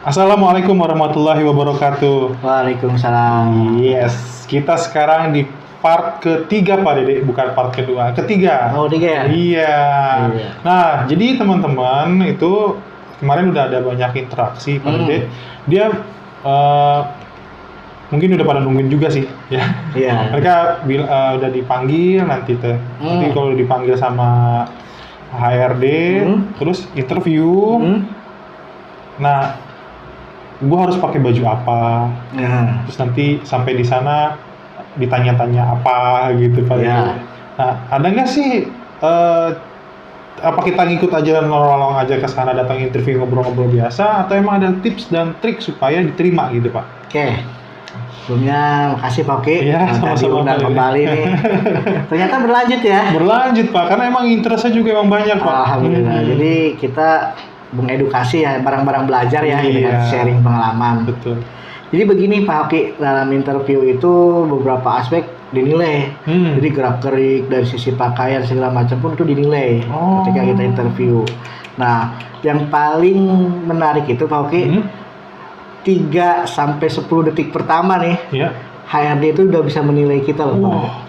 Assalamualaikum warahmatullahi wabarakatuh. Waalaikumsalam. Yes, kita sekarang di part ketiga Pak Dede, bukan part kedua, ketiga. Oh, tiga ya? Iya. Iya. Nah, jadi teman-teman itu kemarin udah ada banyak interaksi Pak Dede. Dia mungkin udah pada nungguin juga sih, ya. Iya. Mereka udah dipanggil nanti teh. Nanti kalau dipanggil sama HRD, terus interview. Nah, gue harus pakai baju apa? Terus nanti sampai di sana ditanya-tanya apa gitu Pak. Nah, ada nggak sih apa kita ngikut aja nolong aja ke sana, datang interview ngobrol-ngobrol biasa, atau emang ada tips dan trik supaya diterima gitu Pak? Oke. Sebelumnya makasih Pak Oki, ya, diundang kembali nih. Ternyata berlanjut ya? Berlanjut Pak, karena emang interestnya juga emang banyak Pak. Alhamdulillah. Jadi kita mengedukasi ya, barang-barang belajar ya, dengan sharing pengalaman. Betul. Jadi begini Pak Oki, dalam interview itu beberapa aspek dinilai. Jadi gerak-gerik dari sisi pakaian segala macam pun itu dinilai ketika kita interview. Nah, yang paling menarik itu Pak Oki, 3 sampai 10 detik pertama nih, HRD itu udah bisa menilai kita loh Pak.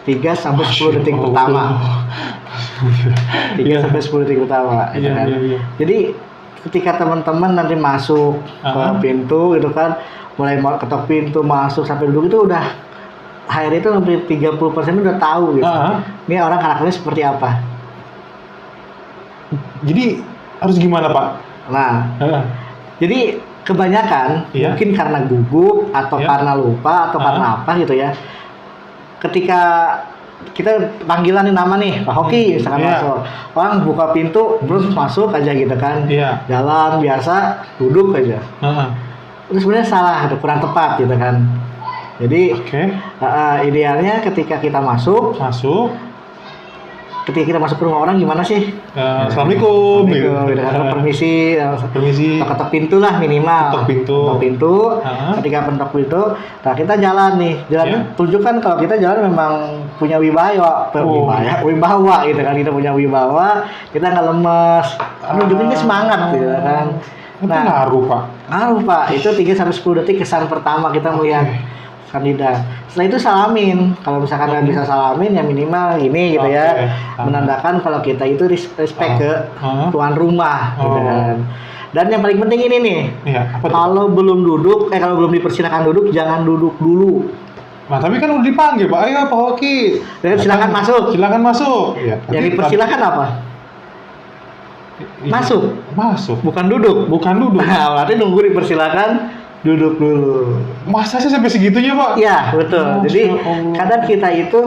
3 sampai 10 detik pertama. 3 sampai 10 detik pertama. Jadi ketika teman-teman nanti masuk ke pintu gitu kan, mulai mau ketok pintu masuk sampai duduk itu udah HRD itu hampir 30% udah tahu gitu. Ini orang karakternya seperti apa. Jadi harus gimana Pak? Nah, jadi kebanyakan mungkin karena gugup atau karena lupa atau karena apa gitu ya. Ketika kita panggilan nama nih Pak Hoki misalkan masuk, orang buka pintu terus masuk aja gitu kan, jalan biasa duduk aja. Itu sebenarnya salah, kurang tepat gitu kan. Jadi idealnya ketika kita masuk ketika kita masuk ke rumah orang gimana sih? Assalamualaikum. Permisi. Ketok pintu lah minimal. Ketok pintu. Ketika ketok pintu, nah kita jalan nih. Tunjukkan kalau kita jalan memang punya wibawa gitu kan. Kita punya wibawa, kita nggak lemes. Nunjukin semangat gitu kan. Nah, ngaruh Pak. Itu 3 sampai 10 detik kesan pertama kita melihat kandidat. Setelah itu salamin. Kalau misalkan nggak bisa salamin ya minimal ini gitu ya. Menandakan kalau kita itu respect ke tuan rumah gitu kan. Dan yang paling penting ini nih. Kalau belum dipersilakan duduk, jangan duduk dulu. Nah, tapi kan udah dipanggil Pak. Ayo Pak Hoki. Silakan masuk. Silakan masuk. Yang dipersilakan apa? Masuk. Bukan duduk. Nah, berarti nunggu dipersilakan. Duduk dulu. Masa sih sampai segitunya Pak? Iya betul. Jadi kadang kita itu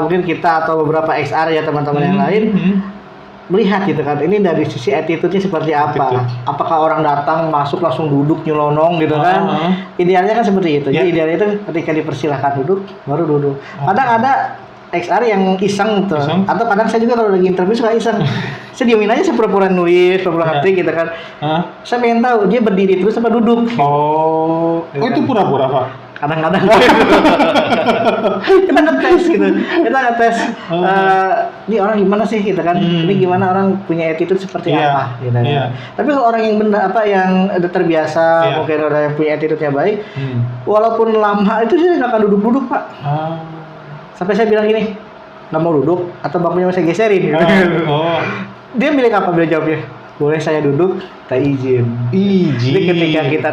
mungkin kita atau beberapa XR ya teman-teman yang lain melihat gitu kan. Ini dari sisi attitude-nya seperti apa? Apakah orang datang masuk langsung duduk nyelonong gitu kan? Idealnya kan seperti itu. Jadi idealnya itu ketika dipersilahkan duduk baru duduk. Kadang ada XR yang iseng tuh, atau kadang saya juga kalau lagi interview suka iseng. Saya diemin aja, saya pura-pura nulis, pura-pura ngetik gitu kan. Saya pengen tahu dia berdiri terus apa duduk. Itu pura-pura Pak? Kadang-kadang. Kita ngetes gitu. Ini orang gimana sih gitu kan? Ini gimana orang punya attitude seperti apa gitu kan. Tapi kalau orang yang yang udah terbiasa, mungkin orang yang punya attitude-nya baik, walaupun lama itu saya nggak akan duduk-duduk Pak. Sampai saya bilang gini, nggak mau duduk atau bangkunya saya geserin. Dia bilang apa? Dia jawabnya, boleh saya duduk? Tak izin. Jadi ketika kita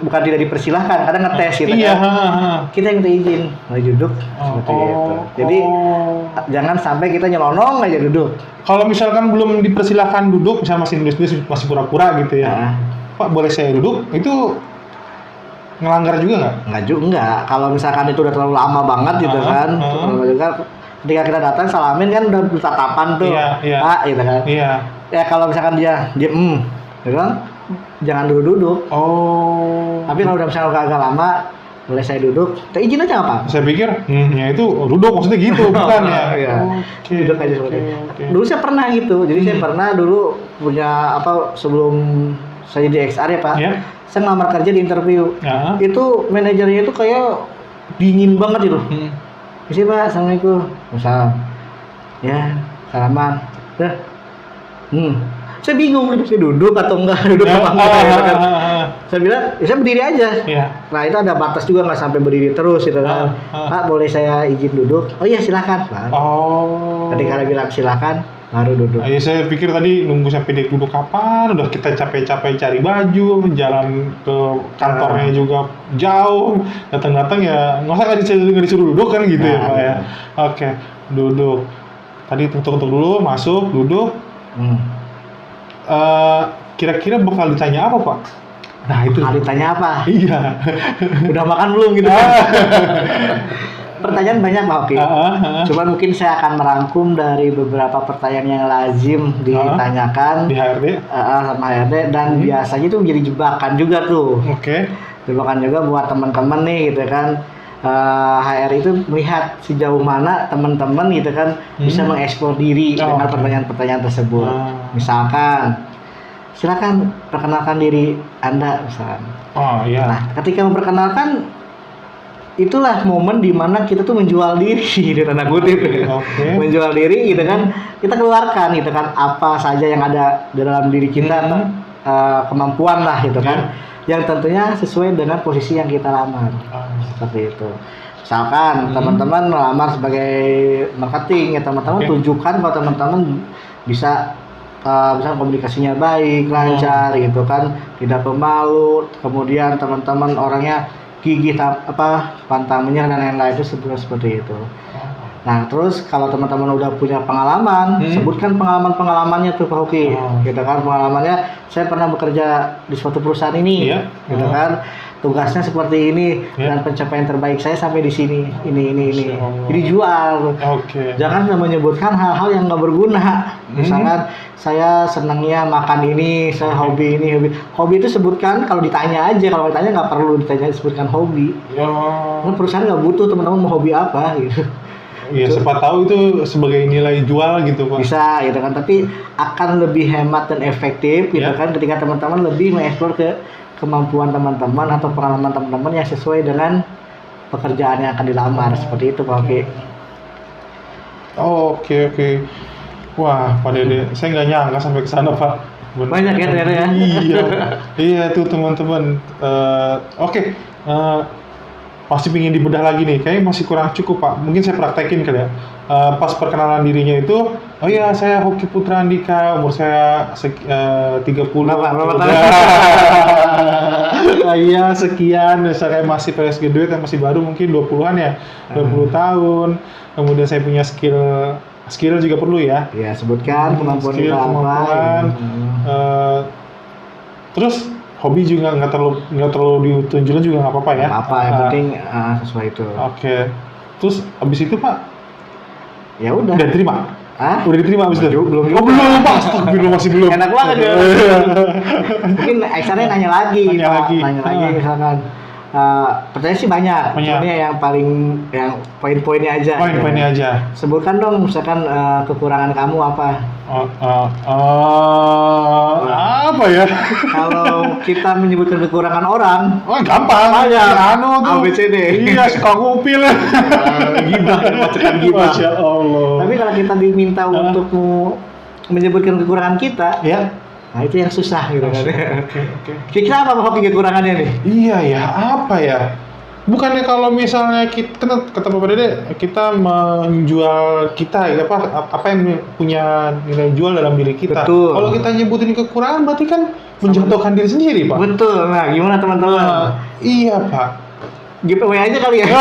bukan tidak dipersilahkan, kadang ngetes gitu kan. Kita yang minta izin, mau duduk seperti itu. Jadi jangan sampai kita nyelonong aja duduk. Kalau misalkan belum dipersilahkan duduk, misalnya masih nulis-nulis, masih pura-pura gitu ya. Pak, boleh saya duduk? Itu ngelanggar juga nggak? Enggak. Kalau misalkan itu udah terlalu lama banget gitu kan, ketika kita datang salamin kan udah bertatapan tuh, gitu kan. Ya kalau misalkan dia gitu kan, jangan duduk. Tapi kalau udah misalkan agak lama, boleh saya duduk? Kita izin aja apa? Saya pikir, ya itu duduk maksudnya gitu, bukan ya? Duduk aja seperti itu. Dulu saya pernah gitu, jadi saya pernah dulu punya sebelum saya jadi XR ya Pak. Saya ngelamar kerja di interview. Itu manajernya itu kayak dingin banget gitu. Misi Pak, assalamualaikum. Ya, salaman. Saya bingung, saya duduk atau enggak, duduk apa enggak gitu kan. Saya bilang, ya saya berdiri aja. Nah itu ada batas juga, nggak sampai berdiri terus gitu kan. Pak, boleh saya izin duduk? Oh iya silakan. Ketika dia bilang silakan, baru duduk. Saya pikir tadi nunggu sampai dia duduk kapan, udah kita capek-capek cari baju, jalan ke kantornya juga jauh, datang-datang ya nggak disuruh duduk kan gitu ya Pak ya. Oke, duduk. Tadi tutup dulu, masuk, duduk. Kira-kira bakal ditanya apa Pak? Nah itu ditanya apa? Iya. Udah makan belum gitu? Pertanyaan banyak Pak Hoki. Cuman mungkin saya akan merangkum dari beberapa pertanyaan yang lazim ditanyakan di HRD sama HRD dan biasanya itu menjadi jebakan juga tuh. Jebakan juga buat teman-teman nih gitu kan. HR itu melihat sejauh mana teman-teman gitu kan bisa mengeksplor diri dengan pertanyaan-pertanyaan tersebut. Misalkan, silakan perkenalkan diri Anda misalkan. Nah, ketika memperkenalkan itulah momen dimana kita tuh menjual diri di tanda kutip, menjual diri gitu kan, kita keluarkan gitu kan apa saja yang ada di dalam diri kita, kemampuan lah gitu kan, yang tentunya sesuai dengan posisi yang kita lamar, seperti itu. Misalkan teman-teman melamar sebagai marketing ya teman-teman tunjukkan kalau teman-teman bisa misalnya komunikasinya baik, lancar gitu kan, tidak pemalu, kemudian teman-teman orangnya gigih pantang menyerah dan lain-lain itu seperti itu. Nah terus kalau teman-teman udah punya pengalaman, sebutkan pengalamannya tuh Pak Hoki, gitu kan, pengalamannya saya pernah bekerja di suatu perusahaan ini, gitu kan, tugasnya seperti ini dan pencapaian terbaik saya sampai di sini, ini. Jadi jual, jangan menyebutkan hal-hal yang nggak berguna. Misalkan saya senangnya makan ini, saya hobi ini, hobi itu sebutkan kalau ditanya aja, kalau ditanya nggak perlu ditanya sebutkan hobi. Karena perusahaan nggak butuh teman-teman mau hobi apa gitu. Iya, siapa tahu itu sebagai nilai jual gitu Pak. Bisa gitu kan, tapi akan lebih hemat dan efektif gitu kan ketika teman-teman lebih mengeksplor ke kemampuan teman-teman atau pengalaman teman-teman yang sesuai dengan pekerjaan yang akan dilamar, seperti itu Pak Oki. Oke. Wah Pak Dede, saya nggak nyangka sampai ke sana Pak. Banyak ya ternyata ya. Iya tuh teman-teman. Pasti pingin dibedah lagi nih, kayaknya masih kurang cukup Pak. Mungkin saya praktekin kali ya. Pas perkenalan dirinya itu, oh iya saya Hoki Putra Andika, umur saya 30. Iya sekian, saya masih fresh graduate, masih baru mungkin 20-an ya, 20 tahun. Kemudian saya punya skill juga perlu ya. Iya, sebutkan kemampuan kita apa. Terus hobi juga nggak terlalu ditunjukin juga nggak apa-apa ya. Yang penting sesuai itu. Terus abis itu Pak, ya udah. Udah diterima? Udah diterima abis itu? Belum Pak. Astagfirullah, masih belum. Enak banget ya. Mungkin HR-nya nanya lagi misalkan. Pertanyaan sih banyak. Yang poin-poinnya aja. Poin-poinnya aja. Sebutkan dong misalkan kekurangan kamu apa? Apa ya? Kalau kita menyebutkan kekurangan orang, gampang. ABCD. Iya, suka ngupil. Gibah, macetan gibah. Masya Allah. Tapi kalau kita diminta untuk menyebutkan kekurangan kita, nah itu yang susah gitu kan. Kira-kira apa Hoki kekurangannya nih? Iya ya, apa ya? Bukannya kalau misalnya kita kata Bapak Dede, kita menjual kita apa yang punya nilai jual dalam diri kita. Betul. Kalau kita nyebutin kekurangan berarti kan menjatuhkan diri sendiri Pak. Betul. Nah gimana teman-teman? Iya Pak. Giveaway aja kali ya.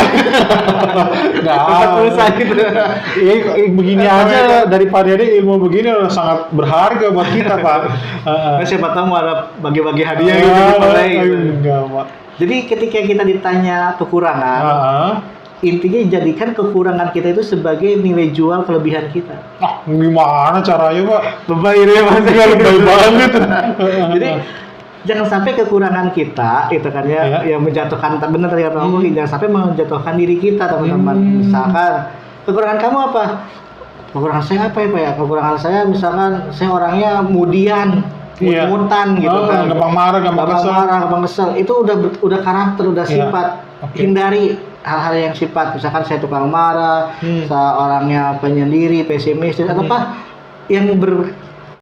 Nggak pulsa gitu. Begini aja daripada Dede, ilmu begini sangat berharga buat kita Pak. Siapa tahu mau ada bagi-bagi hadiah gitu. Enggak Pak. Jadi ketika kita ditanya kekurangan, intinya jadikan kekurangan kita itu sebagai nilai jual kelebihan kita. Gimana caranya Pak? Lebay deh Mas. Lebay banget. Jadi jangan sampai kekurangan kita itu kan yang menjatuhkan, benar tadi kata aku, jangan sampai menjatuhkan diri kita teman-teman. Misalkan kekurangan kamu apa? Kekurangan saya apa ya Pak ya? Kekurangan saya misalkan saya orangnya mudian, mutan gitu kan. Gampang marah, gampang kesel. Itu udah karakter, udah sifat. Hindari hal-hal yang sifat, misalkan saya tukang marah, saya orangnya penyendiri, pesimis, atau apa yang